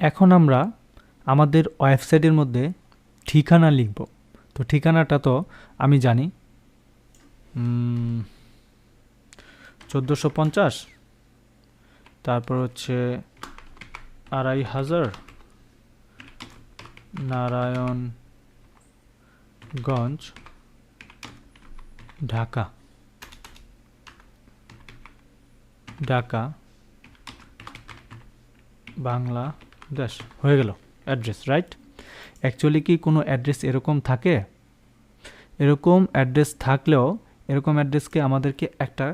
এখন আমরা আমাদের ওয়েবসাইটের মধ্যে ঠিকানা লিখব। তো ঠিকানাটা তো আমি জানি 1450, তারপর হচ্ছে 2500 নারায়ণগঞ্জ, ঢাকা বাংলাদেশ হয়ে গেল অ্যাড্রেস, রাইট? অ্যাকচুয়ালি কি কোনো অ্যাড্রেস এরকম থাকে? এরকম অ্যাড্রেস থাকলেও এরকম অ্যাড্রেসকে আমাদেরকে একটা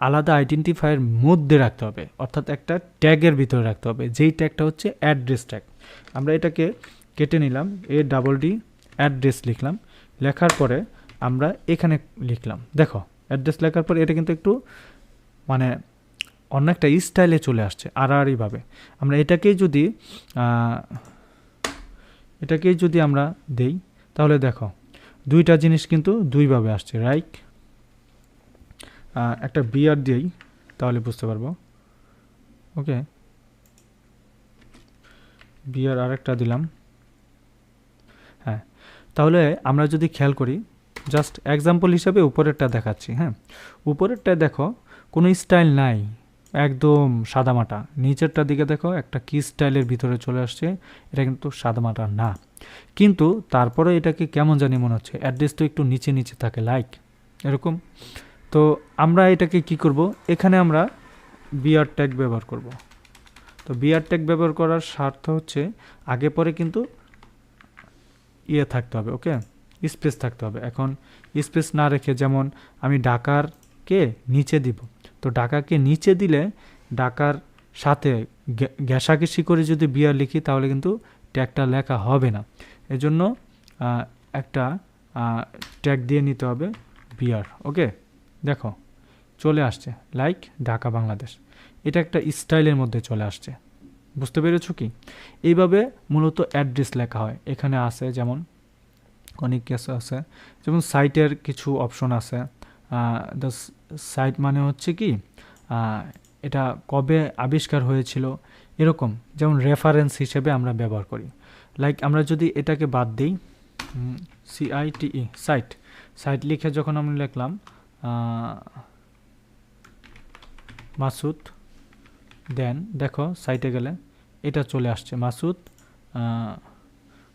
আলাদা আইডেন্টিফায়ার মধ্যে রাখতে হবে, অর্থাৎ একটা ট্যাগের ভিতরে রাখতে হবে, যেই ট্যাগটা হচ্ছে অ্যাড্রেস ট্যাগ। আমরা এটাকে কেটে নিলাম, ADD অ্যাড্রেস লিখলাম, লেখার পরে আমরা এখানে লিখলাম। দেখো অ্যাড্রেস লেখার পরে এটা কিন্তু একটু মানে অন্য একটা স্টাইলে চলে আসছে আড়াআড়িভাবে। আমরা এটাকেই যদি আমরা দেই তাহলে দেখো দুইটা জিনিস কিন্তু দুইভাবে আসছে, রাইট? একটা বিআর দিই তাহলে বুঝতে পারবো। ওকে, বিআর আরেকটা দিলাম। হ্যাঁ, তাহলে আমরা যদি খেয়াল করি, জাস্ট এক্সাম্পল হিসাবে উপরেরটা দেখাচ্ছি। হ্যাঁ, উপরেরটা দেখো কোনো স্টাইল নাই, একদম সাদামাটা। নিচেরটার দিকে দেখো একটা কি স্টাইলের ভিতরে চলে আসছে, এটা কিন্তু সাদামাটা না। কিন্তু তারপরে এটাকে কেমন জানি মনে হচ্ছে, অ্যাড্রেস তো একটু নিচে নিচে থাকে, লাইক এরকম। তো আমরা এটাকে কি করব, এখানে আমরা বিআর ট্যাগ ব্যবহার করব। তো বিআর ট্যাগ ব্যবহার করার স্বার্থ হচ্ছে আগে পরে কিন্তু থাকতে হবে, ওকে, স্পেস থাকতে হবে। এখন স্পেস না রেখে, যেমন আমি ঢাকারকে নিচে দিব, তো ঢাকাকে নিচে দিলে ঢাকার সাথে ঘেঁষাঘেঁষি করে যদি বিআর লিখি তাহলে কিন্তু ট্যাগটা লেখা হবে না। এজন্য একটা ট্যাগ দিয়ে নিতে হবে বিআর। ওকে, দেখো চলে আসছে লাইক ঢাকা বাংলাদেশ, এটা একটা স্টাইলের মধ্যে চলে আসছে। বুঝতে পেরেছো কি? এইভাবে মূলত অ্যাড্রেস লেখা হয়। এখানে আছে যেমন অনেক কিছু আছে, যেমন সাইটের কিছু অপশন আছে। দ্য সাইট মানে হচ্ছে কি এটা কবে আবিষ্কার হয়েছিল এরকম, যেমন রেফারেন্স হিসেবে আমরা ব্যবহার করি। লাইক আমরা যদি এটাকে বাদ দিই, CITE সাইট লিখে যখন আমরা লিখলাম মাসুদ, দেন দেখো সাইটে গেলে এটা চলে আসছে মাসুদ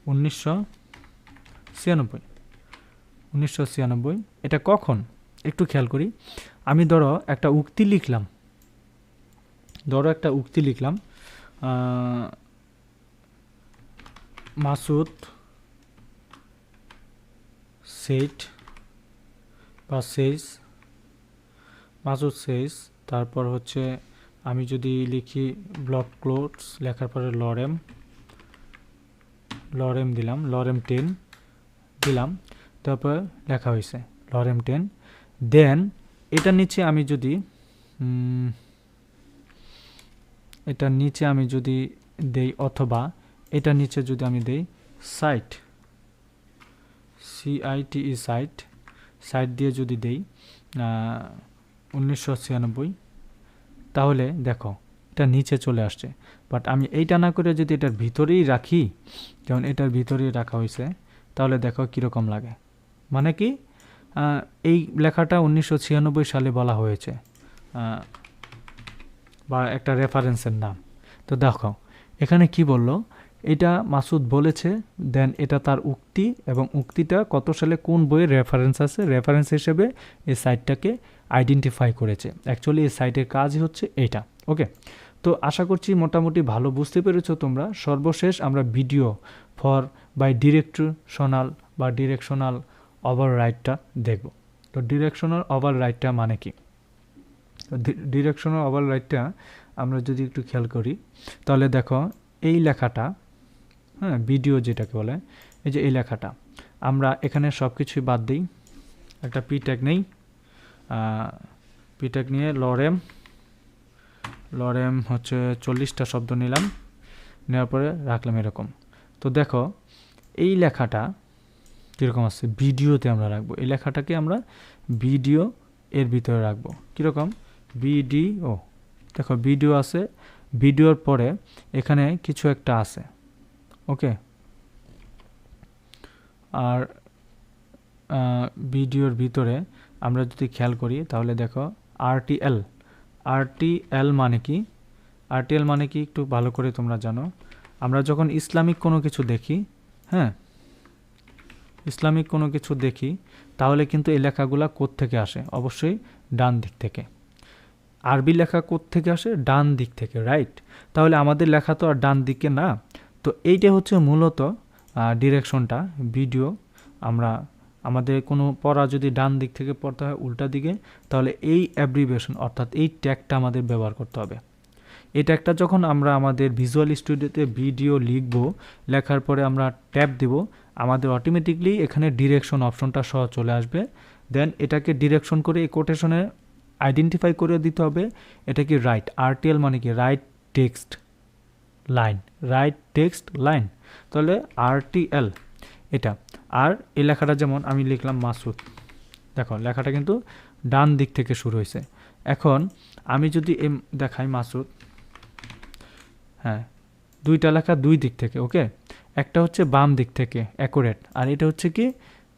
1996। এটা কখন একটু খেয়াল করি। আমি ধরো একটা উক্তি লিখলাম, মাসুদ সেট বা সেজ, মাসুদ সেজ, তারপর হচ্ছে আমি যদি লিখি ব্লক ক্লোথস, লেখার পরে লরেম দিলাম, লরেম 10 দিলাম, তারপর লেখা হয়েছে লরেম 10। দেন এটার নিচে আমি যদি দেই, অথবা এটার নিচে যদি আমি দেই সাইট, CITE সাইট দিয়ে যদি দেই 1996, তাহলে দেখো এটা নিচে চলে আসছে। বাট আমি এইটা না করে যদি এটার ভিতরেই রাখি, যেমন এটার ভিতরেই রাখা হয়েছে, তাহলে দেখো কীরকম লাগে। মানে কি এই লেখাটা 1996 সালে বলা হয়েছে, বা একটা রেফারেন্সের নাম। তো দেখো এখানে কি বললো, এটা মাসুদ বলেছে, দেন এটা তার উক্তি, এবং উক্তিটা কত সালে কোন বইয়ের রেফারেন্স আছে, রেফারেন্স হিসেবে এই সাইটটাকে আইডেন্টিফাই করেছে। অ্যাকচুয়ালি এই সাইটের কাজই হচ্ছে এইটা। ওকে, তো আশা করছি মোটামুটি ভালো বুঝতে পেরেছো তোমরা। সর্বশেষ আমরা ভিডিও ফর বাই ডিরেকশনাল ওভাররাইডটা দেখব। তো ডিরেকশনাল ওভাররাইডটা মানে কি? তো ডিরেকশনাল ওভাররাইডটা আমরা যদি একটু খেয়াল করি, তাহলে দেখো এই লেখাটা, হ্যাঁ, ভিডিও যেটাকে বলে, এই যে এই লেখাটা, আমরা এখানে সব কিছুই বাদ দিই, একটা পি ট্যাগ নেই, পি ট্যাগ নিয়ে লরেম হচ্ছে 40টা শব্দ নিলাম, নেওয়ার পরে রাখলাম এরকম। তো দেখো এই লেখাটা কীরকম আছে, ভিডিওতে আমরা রাখবো। এই লেখাটাকে আমরা ভিডিও এর ভিতরে রাখবো। কীরকম? ভিডিও, দেখো ভিডিও আছে, ভিডিওর পরে এখানে কিছু একটা আছে, ওকে। আর ভিডিওর ভিতরে আমরা যদি খেয়াল করি তাহলে দেখো আরটিএল মানে কি? আরটিএল মানে কি একটু ভালো করে তোমরা জানো। আমরা যখন ইসলামিক কোনো কিছু দেখি, হ্যাঁ, ইসলামিক কোনো কিছু দেখি, তাহলে কিন্তু এই লেখাগুলা কোত্থেকে আসে? অবশ্যই ডান দিক থেকে। আরবি লেখা কোত্থেকে আসে? ডান দিক থেকে, রাইট? তাহলে আমাদের লেখা তো আর ডান দিকে না। তো এইটা হচ্ছে মূলত ডিরেকশনটা। ভিডিও আমরা আমাদের কোনো পড়া যদি ডান দিক থেকে পড়তে হয় উল্টা দিকে, তাহলে এই অ্যাব্রিভিয়েশন অর্থাৎ এই ট্যাগটা আমাদের ব্যবহার করতে হবে। এই ট্যাগটা যখন আমরা আমাদের ভিজুয়াল স্টুডিওতে ভিডিও লিখব, লেখার পরে আমরা ট্যাব দেব, আমাদের অটোমেটিকলি এখানে ডিরেকশন অপশনটা সহ চলে আসবে। দেন এটাকে ডিরেকশন করে এই কোটেশনে আইডেন্টিফাই করে দিতে হবে এটা কি রাইট। আরটিএল মানে কি? Right text line, right text line. তাহলে আরটিএল এটা। আর এই লেখাটা যেমন আমি লিখলাম মাসুদ, দেখো লেখাটা কিন্তু ডান দিক থেকে শুরু হয়েছে। এখন আমি যদি দেখাই মাসুদ, হ্যাঁ, দুইটা লেখা দুই দিক থেকে, ওকে। একটা হচ্ছে বাম দিক থেকে অ্যাকুরেট, আর এটা হচ্ছে কি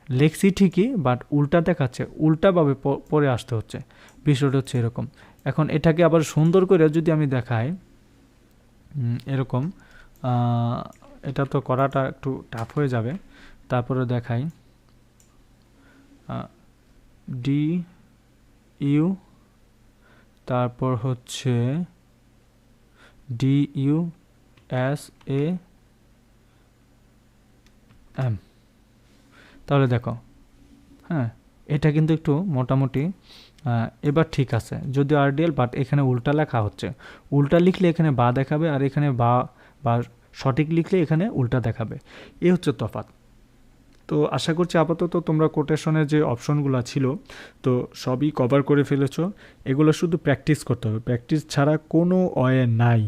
লেখছি ঠিকই বাট উল্টা দেখাচ্ছে, উল্টাভাবে পরে আসতে হচ্ছে। বিষয়টা হচ্ছে এরকম। এখন এটাকে আবার সুন্দর করে যদি আমি দেখাই এরকম, এটা তো করাটা একটু টাফ হয়ে যাবে, তারপরে দেখাই ডি ইউ, তারপর হচ্ছে DUSAM, তাহলে দেখো, হ্যাঁ, এটা কিন্তু একটু মোটামুটি এবার ঠিক আছে, যদিও আরডিএল, বাট এখানে উল্টা লেখা হচ্ছে। উল্টা লিখলে এখানে বা দেখাবে, আর এখানে বা সঠিক লিখলে এখানে উল্টা দেখাবে। এ হচ্ছে তফাৎ। তো আশা করছি আপাতত তোমরা কোটেশনের যে অপশনগুলো ছিল তো সবই কভার করে ফেলেছো। এগুলো শুধু প্র্যাকটিস করতে হবে, প্র্যাকটিস ছাড়া কোনো ওয়ে নাই।